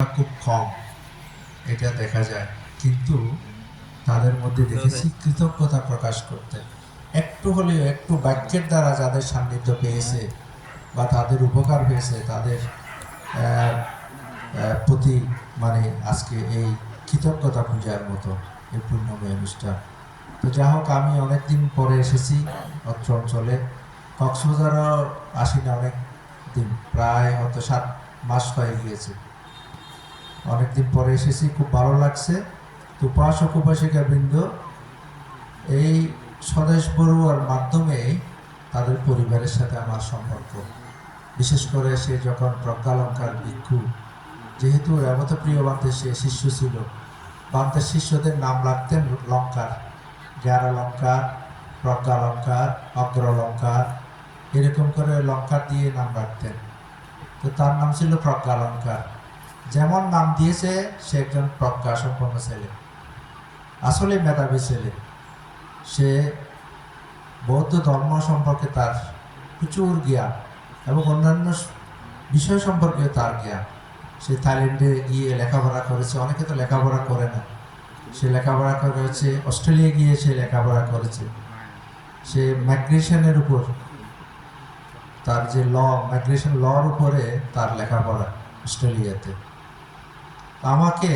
খুব কম এটা দেখা যায়, কিন্তু তাদের মধ্যে দেখেছি কৃতজ্ঞতা প্রকাশ করতে। একটু হলেও একটু বাক্যের দ্বারা যাদের সান্নিধ্য পেয়েছে বা তাদের উপকার হয়েছে তাদের প্রতি মানে আজকে এই কৃতজ্ঞতা পূজার মতো এই পূর্ণময় অনুষ্ঠান। তো যা হোক, আমি অনেকদিন পরে এসেছি অত্র অঞ্চলে। কক্সবাজারও আসি না অনেক দিন, প্রায় হয়তো 7 মাস হয়ে গিয়েছে। অনেকদিন পরে এসেছি, খুব ভালো লাগছে। তো উপাসক উপাসিকা বৃন্দ এই স্বদেশ বড়ুয়ার মাধ্যমে তাদের পরিবারের সাথে আমার সম্পর্ক, বিশেষ করে সে যখন প্রজ্ঞালঙ্কার ভিক্ষু, যেহেতু রেবতপ্রিয় বান্তের সে শিষ্য ছিল, বান্তের শিষ্যদের নাম রাখতেন লঙ্কার, জ্ঞানালঙ্কার, প্রজ্ঞালঙ্কার, অগ্রলঙ্কার, এরকম করে লঙ্কার দিয়ে নাম রাখতেন। তো তার নাম ছিল প্রজ্ঞালঙ্কার। যেমন নাম দিয়েছে, সে একজন প্রজ্ঞা সম্পন্ন ছেলে, আসলে মেধাবী ছেলে। সে বৌদ্ধ ধর্ম সম্পর্কে তার প্রচুর জ্ঞান এবং অন্যান্য বিষয় সম্পর্কেও তার জ্ঞান। সে থাইল্যান্ডে গিয়ে লেখাপড়া করেছে, অনেকে তো লেখাপড়া করে না। সে লেখাপড়া করেছে, অস্ট্রেলিয়া গিয়ে সে লেখাপড়া করেছে। সে মাইগ্রেশনের উপর, তার যে মাইগ্রেশন লর উপরে তার লেখাপড়া অস্ট্রেলিয়াতে। আমাকে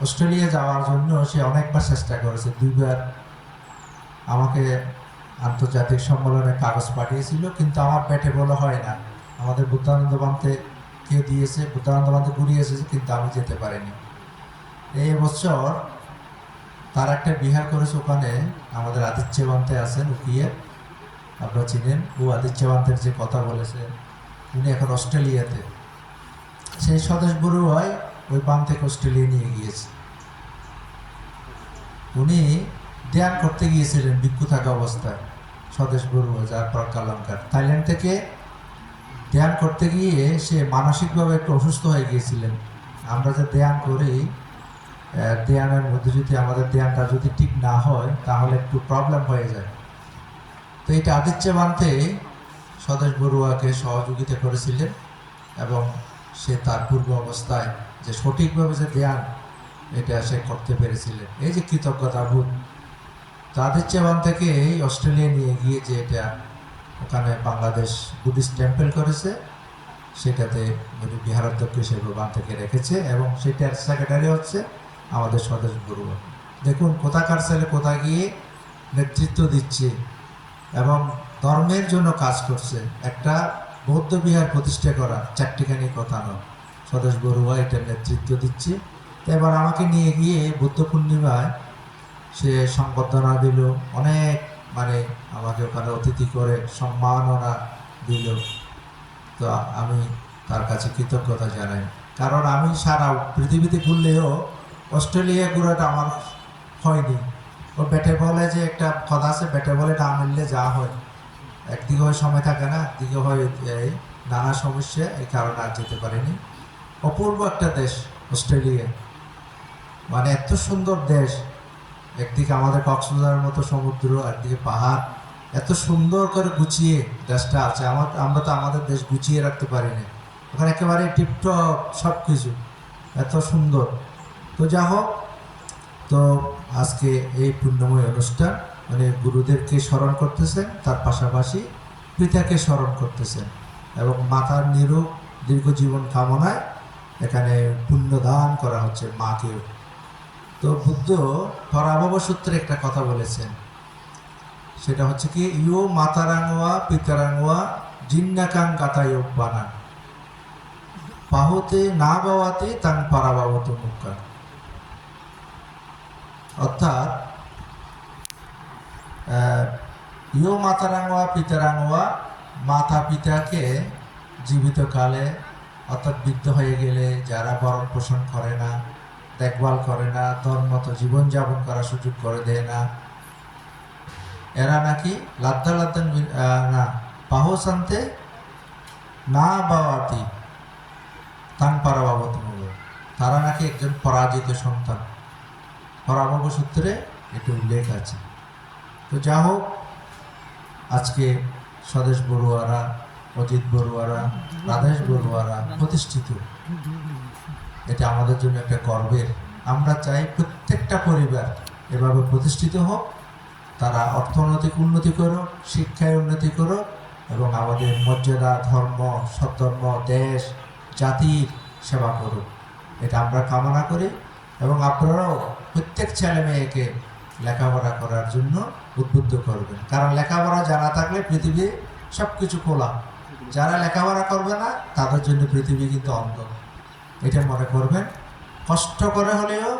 অস্ট্রেলিয়া যাওয়ার জন্য সে অনেকবার চেষ্টা করেছে, 2বার আমাকে আন্তর্জাতিক সম্মেলনে কাগজ পাঠিয়েছিল, কিন্তু আমার পেটে বলা হয় না। আমাদের বুদ্ধানন্দ বান্তে কেউ দিয়েছে, বুদ্ধানন্দ বান্তে ঘুরিয়ে এসেছে, কিন্তু আমি যেতে পারিনি। এই বছর তার একটা বিহার করেছে ওখানে, আমাদের আদিত্য বান্তে আছেন উকিয়ে, আপনারা চিনেন। ও আদিত্য বান্তের যে কথা বলেছে, উনি এখন অস্ট্রেলিয়াতে। সেই স্বদেশ বড়ুয়ায় ওই বান থেকে অস্ট্রেলিয়া নিয়ে গিয়েছে। উনি ধ্যান করতে গিয়েছিলেন ভিক্ষু থাকা অবস্থায়, স্বদেশ বড়ুয়া যার প্রজ্ঞালঙ্কার। থাইল্যান্ড থেকে ধ্যান করতে গিয়ে সে মানসিকভাবে একটু অসুস্থ হয়ে গিয়েছিলেন। আমরা যে ধ্যান করি, ধ্যানের মধ্যে যদি আমাদের ধ্যানটা যদি ঠিক না হয় তাহলে একটু প্রবলেম হয়ে যায়। তো এটা আদিত্য বান্তে স্বদেশ বড়ুয়াকে সহযোগিতা করেছিলেন এবং সে তার পূর্ব অবস্থায় যে সঠিকভাবে যে ধ্যান এটা সে করতে পেরেছিলেন, এই যে কৃতজ্ঞতা বোধ। তো আদিত্য বান থেকে অস্ট্রেলিয়া নিয়ে গিয়ে যে এটা ওখানে বাংলাদেশ বুদ্ধিস্ট টেম্পল করেছে, সেটাতে বিহারাধ্যক্ষ হিসেবে বান থেকে রেখেছে এবং সেটার সেক্রেটারি হচ্ছে আমাদের স্বদেশ বড়ুয়া। দেখুন কোথাকার ছেলে কোথায় গিয়ে নেতৃত্ব দিচ্ছে এবং ধর্মের জন্য কাজ করছে। একটা বৌদ্ধ বিহার প্রতিষ্ঠা করা চারটিখানি কথা নয়, স্বদেশ বড়ুয়া এটার নেতৃত্ব দিচ্ছে। তো এবার আমাকে নিয়ে গিয়ে বুদ্ধ পূর্ণিমায় সে সংবর্ধনা দিল, অনেক মানে আমাকে ওখানে অতিথি করে সম্মাননা দিল। তো আমি তার কাছে কৃতজ্ঞতা জানাই, কারণ আমি সারা পৃথিবীতে ঘুরলেও অস্ট্রেলিয়া ঘোরাটা আমার হয়নি। ও বেটে বলে যে একটা কথা আছে, বেটে বলে না মিললে যা হয়, একদিকে হয় সময় থাকে না, একদিকে হয় এই নানা সমস্যা, এই কারণে আর যেতে পারিনি। অপূর্ব একটা দেশ অস্ট্রেলিয়া, মানে এত সুন্দর দেশ। একদিকে আমাদের কক্সবাজারের মতো সমুদ্র, একদিকে পাহাড়, এত সুন্দর করে গুছিয়ে দেশটা আছে। আমরা তো আমাদের দেশ গুছিয়ে রাখতে পারিনি, ওখানে একেবারে টিপটপ সব কিছু, এত সুন্দর। তো যা হোক, তো আজকে এই পুণ্যময় অনুষ্ঠান মানে গুরুদেরকে স্মরণ করতেছেন, তার পাশাপাশি পিতাকে স্মরণ করতেছেন এবং মাতার নিরোগ দীর্ঘ জীবন কামনায় এখানে পুণ্যদান করা হচ্ছে মাকেও। তো বুদ্ধ পরাভব সূত্রে একটা কথা বলেছেন, সেটা হচ্ছে কি, ইউ মাতারাঙ্গোয়া পিতারাঙ্গোয়া জিন্নাকাং গাতায়োপানা পাহতে না বাওয়াতে তাং পারাবাবত মুক্কা। অর্থাৎ ইউ মাতারাঙ্গোয়া পিতারাঙ্গোয়া, মাতা পিতাকে জীবিতকালে অর্থাৎ বৃদ্ধ হয়ে গেলে যারা ভরণ পোষণ করে না, দেখভাল করে না, ধর্মতো জীবনযাপন করার সুযোগ করে দেয় না, এরা নাকি লাদ্দা লাদ্দান না পাহসান্তে না বাওয়াতি তাং পারাবাবত মূল, তারা নাকি একজন পরাজিত সন্তান। পরাভব সূত্রে একটু উল্লেখ আছে। তো যা হোক, আজকে স্বদেশ বড়ুয়ারা, অজিত বড়ুয়ারা, রাধেশ বড়ুয়ারা প্রতিষ্ঠিত এটা আমাদের জন্য একটা গর্বের। আমরা চাই প্রত্যেকটা পরিবার এভাবে প্রতিষ্ঠিত হোক, তারা অর্থনৈতিক উন্নতি করুক, শিক্ষায় উন্নতি করুক এবং আমাদের মর্যাদা, ধর্ম, সদ্ধর্ম, দেশ, জাতির সেবা করুক। এটা আমরা কামনা করি এবং আপনারাও প্রত্যেক ছেলে মেয়েকে লেখাপড়া করার জন্য উদ্বুদ্ধ করবেন, কারণ লেখাপড়া জানা থাকলে পৃথিবী সব কিছু খোলা। যারা লেখাপড়া করবে না তাদের জন্য পৃথিবী কিন্তু অন্ধ। এটা মনে করবেন। কষ্ট করে হলেও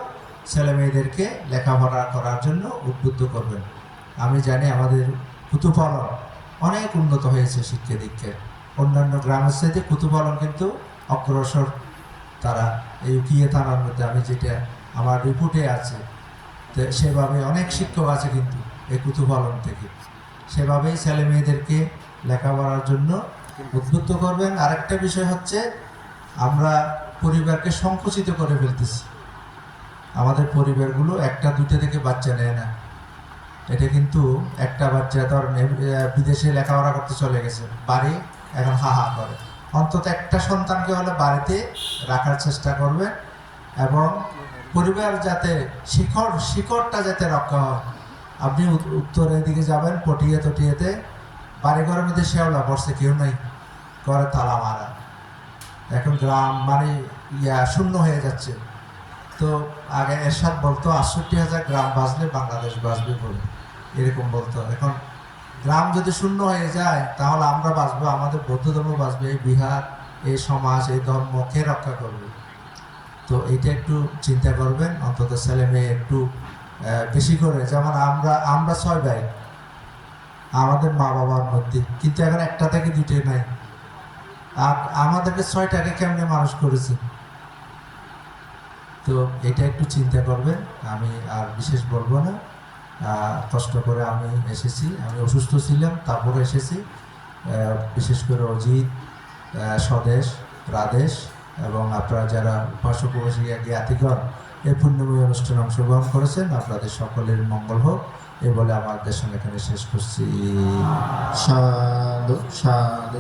ছেলে মেয়েদেরকে লেখাপড়া করার জন্য উদ্বুদ্ধ করবেন। আমি জানি আমাদের কুতুপালন অনেক উন্নত হয়েছে শিক্ষা দীক্ষায়। অন্যান্য গ্রামের সাথে কুতুপালন কিন্তু অগ্রসর। তারা এই উকিয়ে থানার মধ্যে আমি যেটা আমার রিপোর্টে আছে, তো সেভাবে অনেক শিক্ষক আছে কিন্তু এই কুতুপালন থেকে। সেভাবেই ছেলে মেয়েদেরকে লেখাপড়ার জন্য উদ্বুদ্ধ করবেন। আরেকটা বিষয় হচ্ছে, আমরা পরিবারকে সংকুচিত করে ফেলতেছি। আমাদের পরিবারগুলো একটা দুইটা থেকে বাচ্চা নেয় না। এটা কিন্তু একটা বাচ্চা ধরেন বিদেশে লেখাপড়া করতে চলে গেছে, বাড়ি এখন হা হা করে। অন্তত একটা সন্তানকে হলে বাড়িতে রাখার চেষ্টা করবেন এবং পরিবার যাতে শিকড়টা যাতে রক্ষা হয়। আপনি উত্তরের দিকে যাবেন, পটিয়াতে বাড়িঘরের মধ্যে শেওলা পড়ছে, কেউ নাই, ঘরে তালা মারা। এখন গ্রাম মানে শূন্য হয়ে যাচ্ছে। তো আগে এরশাদ বলতো ৬৮,০০০ গ্রাম বাঁচলে বাংলাদেশ বাঁচবে বলে, এরকম বলতো। এখন গ্রাম যদি শূন্য হয়ে যায় তাহলে আমরা বাঁচবো, আমাদের বৌদ্ধ ধর্ম বাঁচবে, এই বিহার, এই সমাজ, এই ধর্ম কে রক্ষা করবে? তো এইটা একটু চিন্তা করবেন। অন্তত ছেলে মেয়ে একটু বেশি করে, যেমন আমরা ৬ ভাই আমাদের মা বাবার মধ্যে, কিন্তু এখন একটা থেকে দুটোই নাই। আর আমাদেরকে ৬টাকে কেমনে মানুষ করেছে? তো এটা একটু চিন্তা করবেন। আমি আর বিশেষ বলবো না। কষ্ট করে আমি এসেছি, আমি অসুস্থ ছিলাম, তারপরে এসেছি। বিশেষ করে অজিত, স্বদেশ, রাদেশ এবং আপনারা যারা উপাসক উপাসিকা জ্ঞাতিগণ এই পুণ্যময় অনুষ্ঠানে অংশগ্রহণ করেছেন, আপনাদের সকলের মঙ্গল হোক, এই বলে আমার দেশ এখানে শেষ করছি। সাধু সাধু।